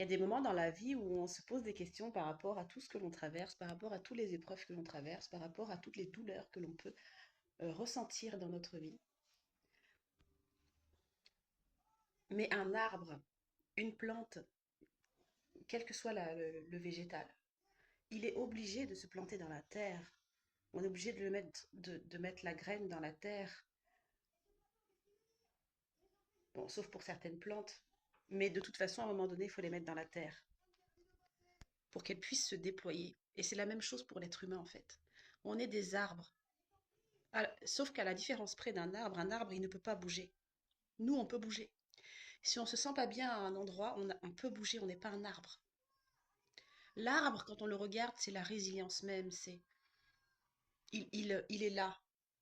Il y a des moments dans la vie où on se pose des questions par rapport à tout ce que l'on traverse, par rapport à toutes les épreuves que l'on traverse, par rapport à toutes les douleurs que l'on peut ressentir dans notre vie. Mais un arbre, une plante, quel que soit le végétal, il est obligé de se planter dans la terre. On est obligé de mettre la graine dans la terre. Bon, sauf pour certaines plantes. Mais de toute façon, à un moment donné, il faut les mettre dans la terre pour qu'elles puissent se déployer. Et c'est la même chose pour l'être humain, en fait. On est des arbres. Sauf qu'à la différence près d'un arbre, un arbre, il ne peut pas bouger. Nous, on peut bouger. Si on se sent pas bien à un endroit, on peut bouger, on n'est pas un arbre. L'arbre, quand on le regarde, c'est la résilience même. Il est là.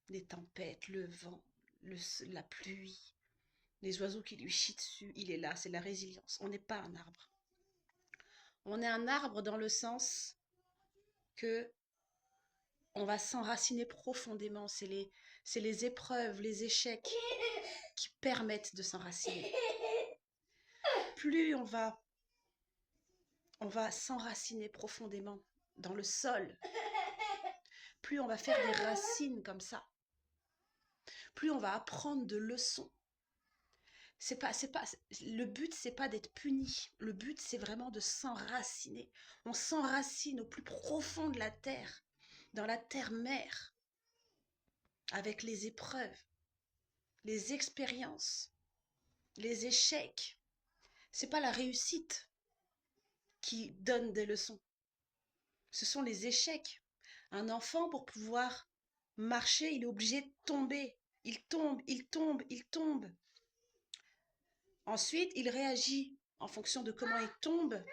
Les tempêtes, le vent, la pluie, les oiseaux qui lui chient dessus, il est là, c'est la résilience. On n'est pas un arbre. On est un arbre dans le sens que on va s'enraciner profondément. C'est les épreuves, les échecs qui permettent de s'enraciner. Plus on va s'enraciner profondément dans le sol, plus on va faire des racines comme ça, plus on va apprendre de leçons. Le but, c'est pas d'être puni. Le but, c'est vraiment de s'enraciner. On s'enracine au plus profond de la terre, dans la terre-mère, avec les épreuves, les expériences, les échecs. C'est pas la réussite qui donne des leçons. Ce sont les échecs. Un enfant, pour pouvoir marcher, il est obligé de tomber. Il tombe, il tombe, il tombe. Ensuite, il réagit en fonction de comment il tombe,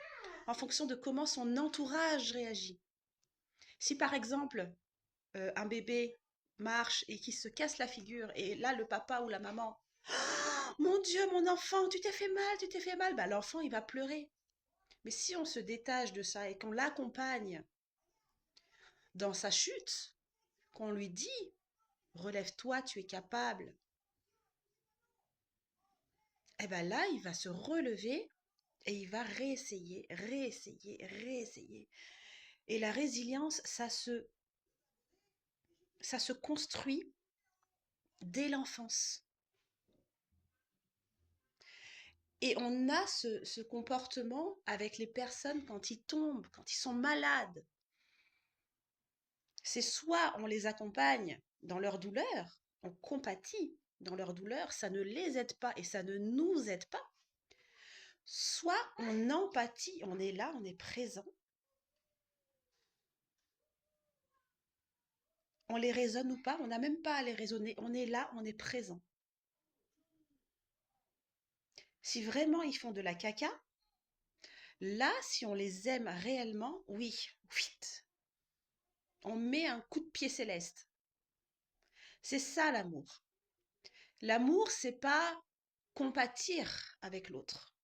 en fonction de comment son entourage réagit. Si par exemple, un bébé marche et qu'il se casse la figure, et là, le papa ou la maman, oh, mon Dieu, mon enfant, tu t'es fait mal, bah, l'enfant, il va pleurer. Mais si on se détache de ça et qu'on l'accompagne dans sa chute, qu'on lui dit, relève-toi, tu es capable, et bien là, il va se relever et il va réessayer, réessayer, réessayer. Et la résilience, ça se construit dès l'enfance. Et on a ce comportement avec les personnes quand ils tombent, quand ils sont malades. C'est soit on les accompagne dans leur douleur, on compatit dans leur douleur, ça ne les aide pas et ça ne nous aide pas. Soit on empathie, on est là, on est présent. On les raisonne ou pas, on n'a même pas à les raisonner, on est là, on est présent. Si vraiment ils font de la caca, là, si on les aime réellement, oui, vite, on met un coup de pied céleste. C'est ça l'amour. L'amour, c'est pas compatir avec l'autre.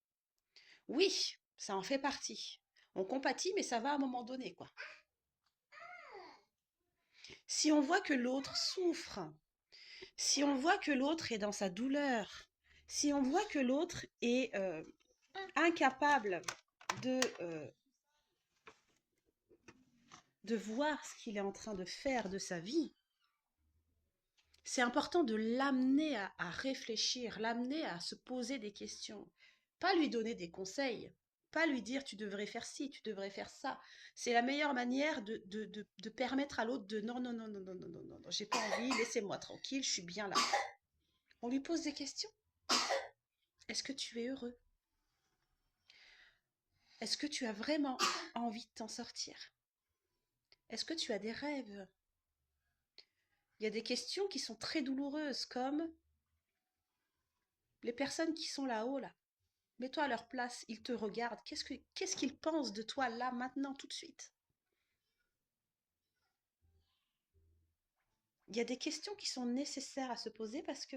Oui, ça en fait partie. On compatit, mais ça va à un moment donné, quoi. Si on voit que l'autre souffre, si on voit que l'autre est dans sa douleur, si on voit que l'autre est incapable de, euh, de voir ce qu'il est en train de faire de sa vie, c'est important de l'amener à réfléchir, l'amener à se poser des questions. Pas lui donner des conseils, pas lui dire tu devrais faire ci, tu devrais faire ça. C'est la meilleure manière de permettre à l'autre de non, non, non, non, non, non, non, non, non, j'ai pas envie, laissez-moi tranquille, je suis bien là. On lui pose des questions. Est-ce que tu es heureux? Est-ce que tu as vraiment envie de t'en sortir? Est-ce que tu as des rêves? Il y a des questions qui sont très douloureuses, comme les personnes qui sont là-haut, là. Mets-toi à leur place, ils te regardent. Qu'est-ce qu'ils pensent de toi là, maintenant, tout de suite? Il y a des questions qui sont nécessaires à se poser parce que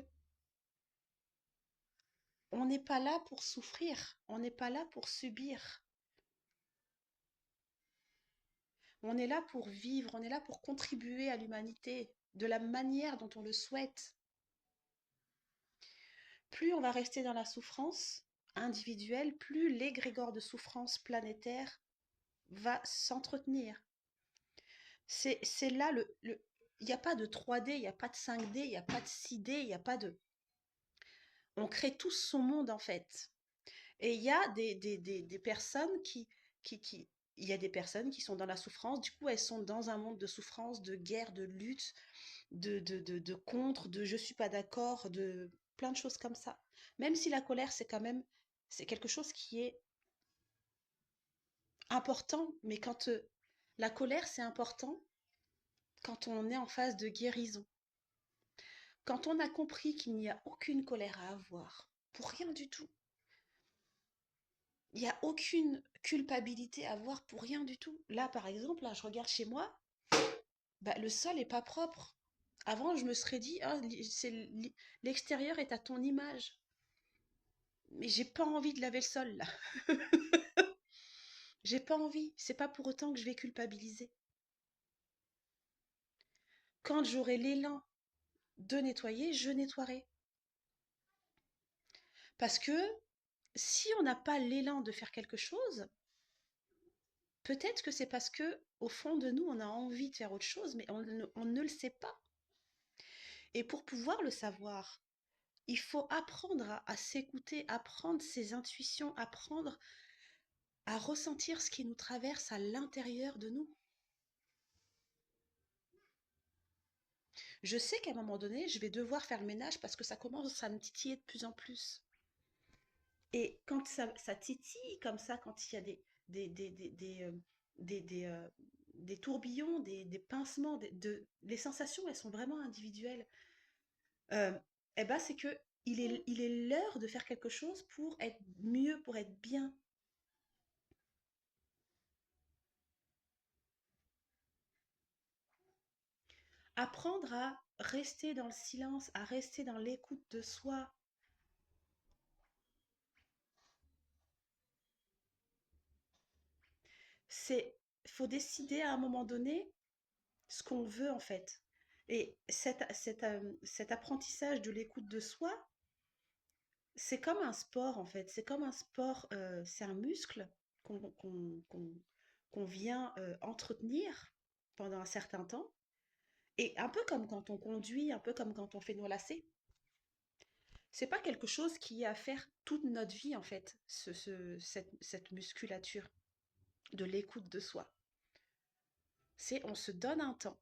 on n'est pas là pour souffrir, on n'est pas là pour subir. On est là pour vivre, on est là pour contribuer à l'humanité de la manière dont on le souhaite. Plus on va rester dans la souffrance, individuelle, plus l'égrégore de souffrance planétaire va s'entretenir. C'est là il n'y a pas de 3D, il n'y a pas de 5D, il n'y a pas de 6D, il n'y a pas de... On crée tous son monde en fait. Et il y a des personnes qui... Il y a des personnes qui sont dans la souffrance, du coup elles sont dans un monde de souffrance, de guerre, de lutte, de contre, de je suis pas d'accord, de plein de choses comme ça. Même si la colère, c'est quand même, c'est quelque chose qui est important, mais quand la colère, c'est important quand on est en phase de guérison. Quand on a compris qu'il n'y a aucune colère à avoir, pour rien du tout, il n'y a aucune culpabilité à avoir pour rien du tout. Là, par exemple, là, je regarde chez moi, bah, le sol est pas propre. Avant, je me serais dit, ah, l'extérieur est à ton image. Mais j'ai pas envie de laver le sol, là. J'ai pas envie. C'est pas pour autant que je vais culpabiliser. Quand j'aurai l'élan de nettoyer, je nettoierai. Parce que si on n'a pas l'élan de faire quelque chose, peut-être que c'est parce que au fond de nous, on a envie de faire autre chose, mais on ne le sait pas. Et pour pouvoir le savoir, il faut apprendre à s'écouter, apprendre ses intuitions, apprendre à ressentir ce qui nous traverse à l'intérieur de nous. Je sais qu'à un moment donné, je vais devoir faire le ménage parce que ça commence à me titiller de plus en plus. Et quand ça titille comme ça, quand il y a des, des, des, des, euh, des, euh, des tourbillons, des pincements, les sensations, elles sont vraiment individuelles. Euh, eh ben, c'est que il est l'heure de faire quelque chose pour être mieux, pour être bien. Apprendre à rester dans le silence, à rester dans l'écoute de soi. Faut décider à un moment donné ce qu'on veut en fait. Et cet apprentissage de l'écoute de soi, c'est comme un sport en fait. C'est comme un sport, c'est un muscle qu'on vient entretenir pendant un certain temps. Et un peu comme quand on conduit, un peu comme quand on fait nos lacets. C'est pas quelque chose qui est à faire toute notre vie en fait, cette musculature de l'écoute de soi. C'est on se donne un temps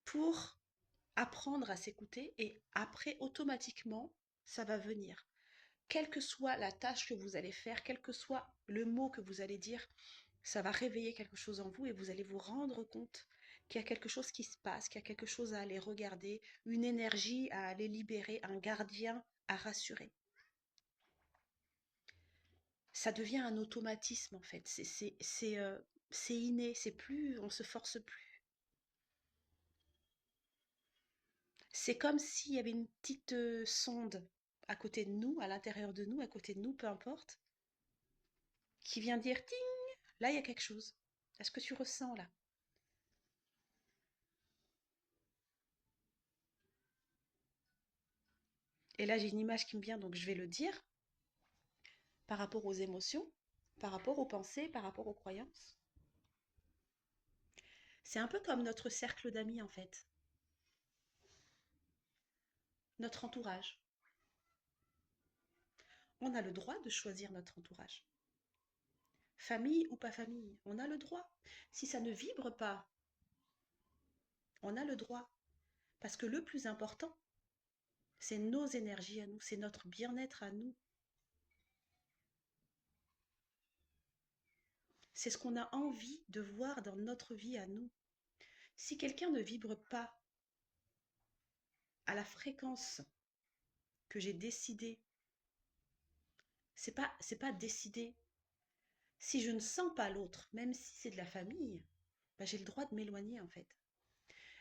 pour apprendre à s'écouter et après, automatiquement, ça va venir. Quelle que soit la tâche que vous allez faire, quel que soit le mot que vous allez dire, ça va réveiller quelque chose en vous et vous allez vous rendre compte qu'il y a quelque chose qui se passe, qu'il y a quelque chose à aller regarder, une énergie à aller libérer, un gardien à rassurer. Ça devient un automatisme en fait, c'est inné, c'est plus, on se force plus. C'est comme s'il y avait une petite sonde à côté de nous, à l'intérieur de nous, à côté de nous, peu importe, qui vient dire ting, là il y a quelque chose. Est-ce que tu ressens là? Et là j'ai une image qui me vient, donc je vais le dire par rapport aux émotions, par rapport aux pensées, par rapport aux croyances. C'est un peu comme notre cercle d'amis en fait, notre entourage. On a le droit de choisir notre entourage. Famille ou pas famille, on a le droit. Si ça ne vibre pas, on a le droit. Parce que le plus important, c'est nos énergies à nous, c'est notre bien-être à nous. C'est ce qu'on a envie de voir dans notre vie à nous. Si quelqu'un ne vibre pas à la fréquence que j'ai décidé, c'est pas décidé. Si je ne sens pas l'autre, même si c'est de la famille, bah, j'ai le droit de m'éloigner en fait.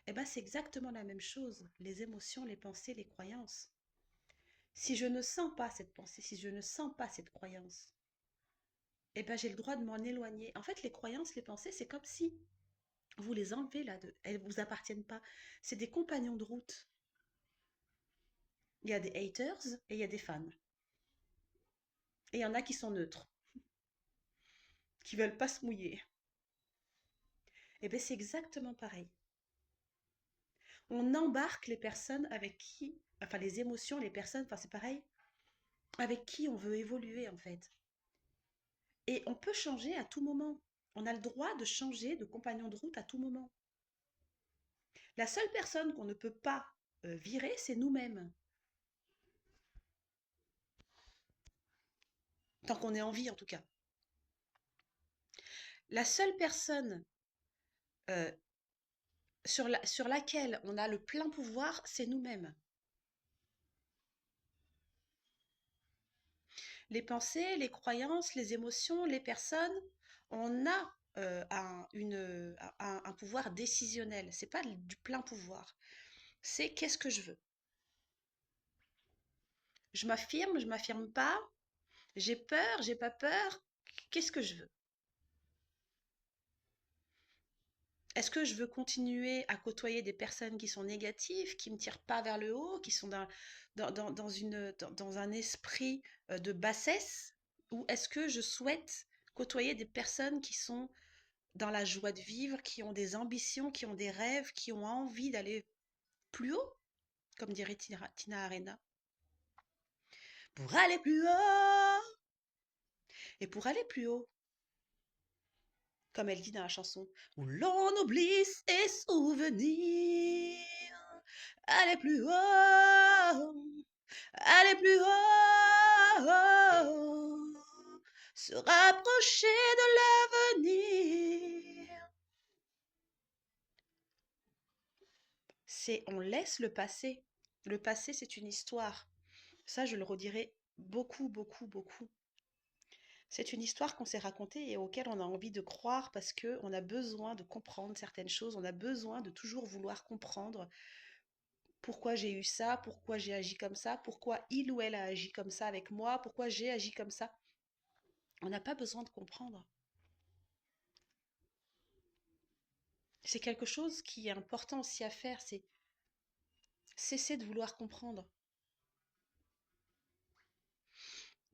Et ben c'est exactement la même chose, les émotions, les pensées, les croyances. Si je ne sens pas cette pensée, si je ne sens pas cette croyance, eh ben j'ai le droit de m'en éloigner. En fait, les croyances, les pensées, c'est comme si vous les enlevez là, elles ne vous appartiennent pas. C'est des compagnons de route. Il y a des haters et il y a des fans. Et il y en a qui sont neutres, qui veulent pas se mouiller. Et bien c'est exactement pareil. On embarque les personnes avec qui, enfin les émotions, les personnes, enfin c'est pareil, avec qui on veut évoluer en fait. Et on peut changer à tout moment. On a le droit de changer de compagnon de route à tout moment. La seule personne qu'on ne peut pas virer, c'est nous-mêmes. Tant qu'on est en vie en tout cas. La seule personne euh, sur laquelle on a le plein pouvoir, c'est nous-mêmes. Les pensées, les croyances, les émotions, les personnes, on a un pouvoir décisionnel. C'est pas du plein pouvoir. C'est qu'est-ce que je veux. Je m'affirme pas, j'ai peur, j'ai pas peur, qu'est-ce que je veux? Est-ce que je veux continuer à côtoyer des personnes qui sont négatives, qui me tirent pas vers le haut, qui sont dans un esprit de bassesse? Ou est-ce que je souhaite côtoyer des personnes qui sont dans la joie de vivre, qui ont des ambitions, qui ont des rêves, qui ont envie d'aller plus haut, comme dirait Tina Arena? Pour aller plus haut! Et pour aller plus haut, comme elle dit dans la chanson, où l'on oublie ses souvenirs. Aller plus haut, aller plus haut, se rapprocher de l'avenir. C'est on laisse le passé. Le passé, c'est une histoire. Ça, je le redirai beaucoup, beaucoup, beaucoup. C'est une histoire qu'on s'est racontée et auquel on a envie de croire parce que on a besoin de comprendre certaines choses, on a besoin de toujours vouloir comprendre pourquoi j'ai eu ça, pourquoi j'ai agi comme ça, pourquoi il ou elle a agi comme ça avec moi, pourquoi j'ai agi comme ça. On n'a pas besoin de comprendre. C'est quelque chose qui est important aussi à faire, c'est cesser de vouloir comprendre.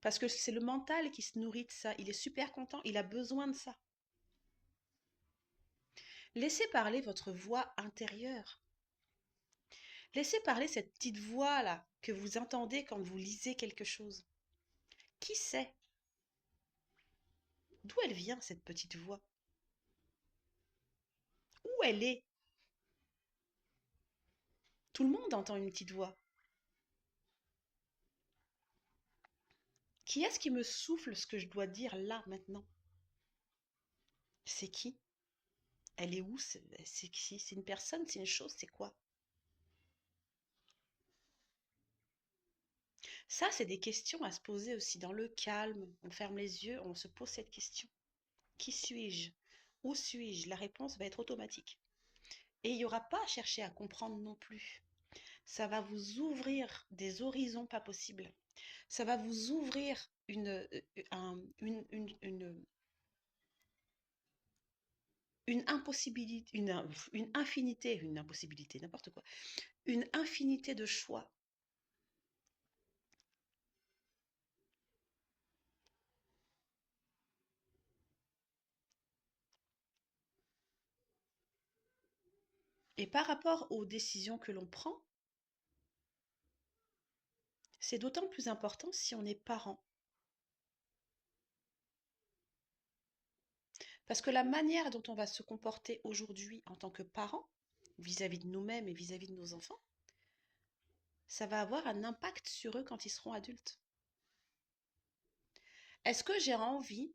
Parce que c'est le mental qui se nourrit de ça. Il est super content, il a besoin de ça. Laissez parler votre voix intérieure. Laissez parler cette petite voix-là que vous entendez quand vous lisez quelque chose. Qui sait? D'où elle vient, cette petite voix? Où elle est? Tout le monde entend une petite voix. Qui est-ce qui me souffle ce que je dois dire là, maintenant? C'est qui? Elle est où? C'est qui? C'est une personne? C'est une chose? C'est quoi? Ça, c'est des questions à se poser aussi dans le calme. On ferme les yeux, on se pose cette question. Qui suis-je? Où suis-je? La réponse va être automatique. Et il n'y aura pas à chercher à comprendre non plus. Ça va vous ouvrir des horizons pas possibles. Ça va vous ouvrir une impossibilité, une infinité, une impossibilité, n'importe quoi, une infinité de choix. Et par rapport aux décisions que l'on prend, c'est d'autant plus important si on est parent. Parce que la manière dont on va se comporter aujourd'hui en tant que parent, vis-à-vis de nous-mêmes et vis-à-vis de nos enfants, ça va avoir un impact sur eux quand ils seront adultes. Est-ce que j'ai envie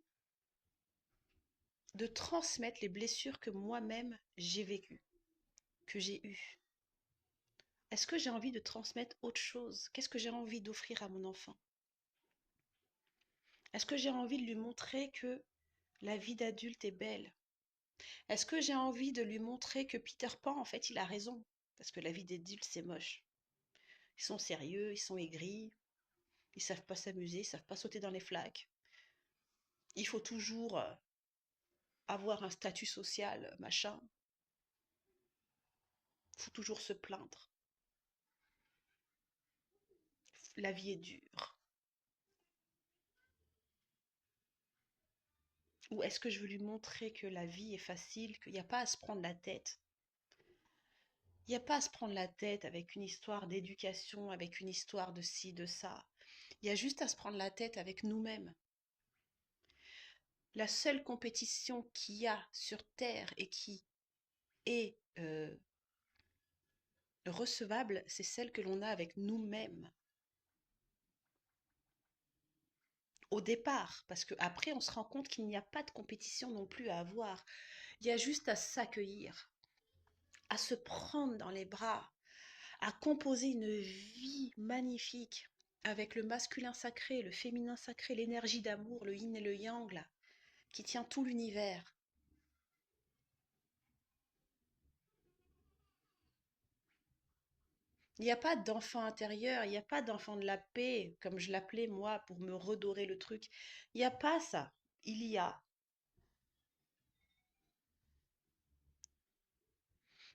de transmettre les blessures que moi-même j'ai vécues, que j'ai eues? Est-ce que j'ai envie de transmettre autre chose? Qu'est-ce que j'ai envie d'offrir à mon enfant? Est-ce que j'ai envie de lui montrer que la vie d'adulte est belle? Est-ce que j'ai envie de lui montrer que Peter Pan, en fait, il a raison? Parce que la vie d'adulte, c'est moche. Ils sont sérieux, ils sont aigris, ils savent pas s'amuser, ils savent pas sauter dans les flaques. Il faut toujours avoir un statut social, machin. Il faut toujours se plaindre. La vie est dure. Ou est-ce que je veux lui montrer que la vie est facile, qu'il n'y a pas à se prendre la tête? Il n'y a pas à se prendre la tête avec une histoire d'éducation, avec une histoire de ci, de ça. Il y a juste à se prendre la tête avec nous-mêmes. La seule compétition qu'il y a sur Terre et qui est recevable, c'est celle que l'on a avec nous-mêmes. Au départ, parce qu'après, on se rend compte qu'il n'y a pas de compétition non plus à avoir. Il y a juste à s'accueillir, à se prendre dans les bras, à composer une vie magnifique avec le masculin sacré, le féminin sacré, l'énergie d'amour, le yin et le yang, là, qui tient tout l'univers. Il n'y a pas d'enfant intérieur, il n'y a pas d'enfant de la paix, comme je l'appelais moi pour me redorer le truc. Il n'y a pas ça. Il y a.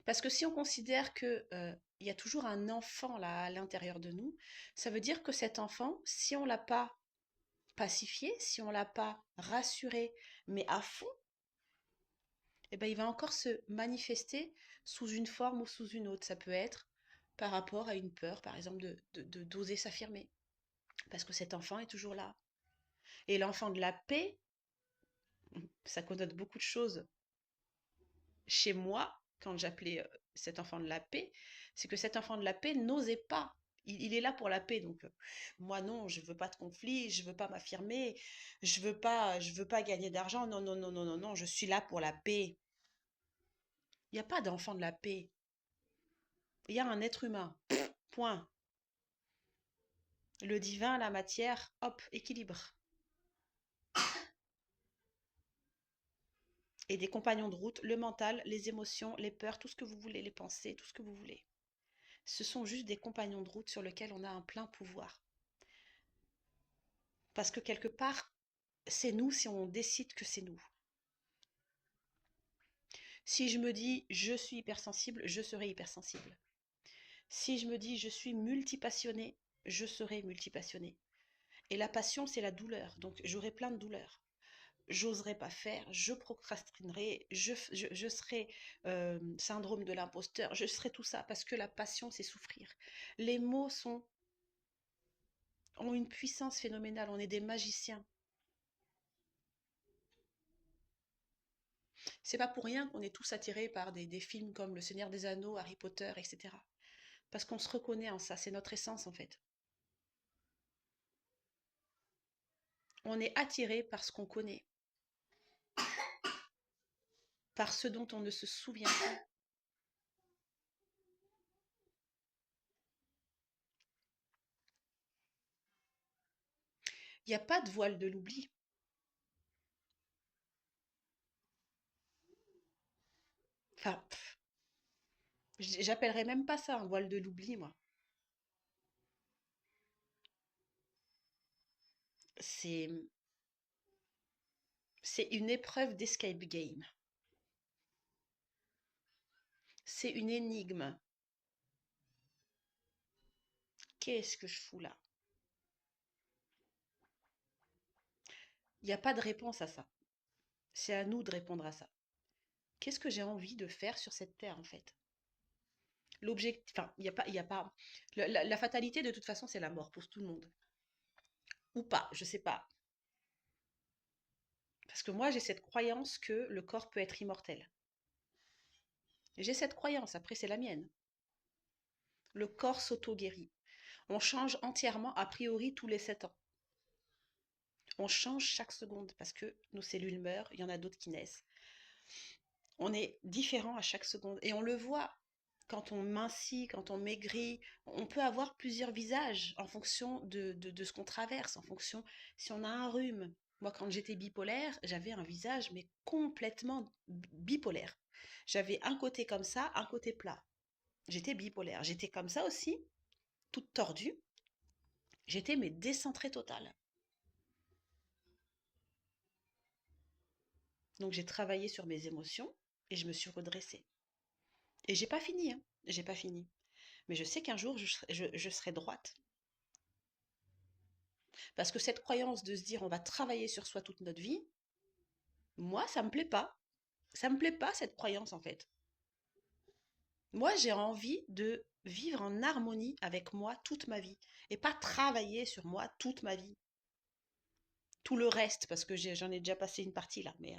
Parce que si on considère que il y a toujours un enfant là à l'intérieur de nous, ça veut dire que cet enfant, si on l'a pas pacifié, si on l'a pas rassuré, mais à fond, eh ben, il va encore se manifester sous une forme ou sous une autre. Ça peut être par rapport à une peur, par exemple, d'oser s'affirmer, parce que cet enfant est toujours là. Et l'enfant de la paix, ça connote beaucoup de choses chez moi, quand j'appelais cet enfant de la paix, c'est que cet enfant de la paix n'osait pas. Il est là pour la paix, donc moi non, je veux pas de conflit, je veux pas m'affirmer, je veux pas gagner d'argent, non, non, non, non, non, non, je suis là pour la paix. Il n'y a pas d'enfant de la paix. Il y a un être humain. Point. Le divin, la matière, hop, équilibre. Et des compagnons de route, le mental, les émotions, les peurs, tout ce que vous voulez, les pensées, tout ce que vous voulez. Ce sont juste des compagnons de route sur lesquels on a un plein pouvoir. Parce que quelque part, c'est nous si on décide que c'est nous. Si je me dis je suis hypersensible, je serai hypersensible. Si je me dis je suis multipassionnée, je serai multipassionnée. Et la passion, c'est la douleur. Donc j'aurai plein de douleurs. J'oserai pas faire, je procrastinerai, je serai syndrome de l'imposteur, je serai tout ça parce que la passion, c'est souffrir. Les mots ont une puissance phénoménale, on est des magiciens. C'est pas pour rien qu'on est tous attirés par des films comme Le Seigneur des Anneaux, Harry Potter, etc. Parce qu'on se reconnaît en ça, c'est notre essence en fait. On est attiré par ce qu'on connaît, par ce dont on ne se souvient pas. Il n'y a pas de voile de l'oubli. Enfin, j'appellerais même pas ça un voile de l'oubli, moi. C'est, c'est une épreuve d'escape game. C'est une énigme. Qu'est-ce que je fous là? Il n'y a pas de réponse à ça. C'est à nous de répondre à ça. Qu'est-ce que j'ai envie de faire sur cette terre en fait? L'objectif, enfin, il y a pas. La fatalité de toute façon, c'est la mort pour tout le monde. Ou pas, je sais pas. Parce que moi, j'ai cette croyance que le corps peut être immortel. J'ai cette croyance, après c'est la mienne. Le corps s'auto-guérit. On change entièrement, a priori, tous les 7 ans. On change chaque seconde parce que nos cellules meurent, il y en a d'autres qui naissent. On est différent à chaque seconde. Et on le voit quand on mincit, quand on maigrit. On peut avoir plusieurs visages en fonction de ce qu'on traverse, en fonction si on a un rhume. Moi, quand j'étais bipolaire, j'avais un visage mais complètement bipolaire. J'avais un côté comme ça, un côté plat. J'étais bipolaire. J'étais comme ça aussi, toute tordue. J'étais mais décentrée totale. Donc j'ai travaillé sur mes émotions et je me suis redressée. Et j'ai pas fini, hein. J'ai pas fini. Mais je sais qu'un jour, je serai droite. Parce que cette croyance de se dire on va travailler sur soi toute notre vie, Moi, ça me plaît pas. Ça me plaît pas cette croyance en fait. Moi, j'ai envie de vivre en harmonie avec moi toute ma vie et pas travailler sur moi toute ma vie. Tout le reste, parce que j'en ai déjà passé une partie là. Mais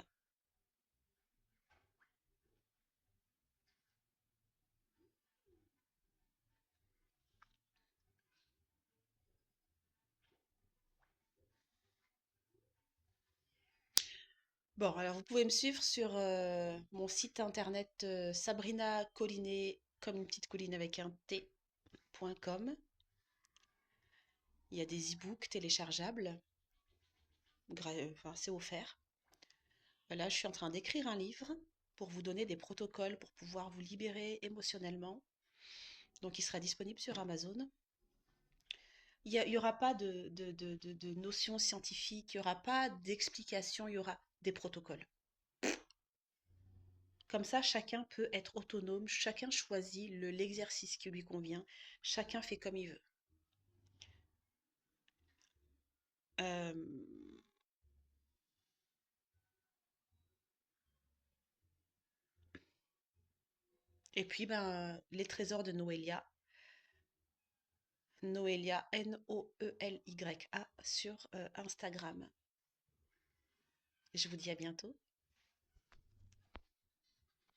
bon, alors vous pouvez me suivre sur mon site internet Sabrina Collinet, comme une petite colline avec un T.com. Il y a des e-books téléchargeables, enfin, c'est offert. Là, je suis en train d'écrire un livre pour vous donner des protocoles pour pouvoir vous libérer émotionnellement. Donc, il sera disponible sur Amazon. Il y aura pas de notions scientifiques, il n'y aura pas d'explications, il y aura des protocoles. Comme ça, chacun peut être autonome, chacun choisit l'exercice qui lui convient, chacun fait comme il veut. Euh, et puis, ben, les trésors de Noélia, Noélia, Noelya sur Instagram. Je vous dis à bientôt.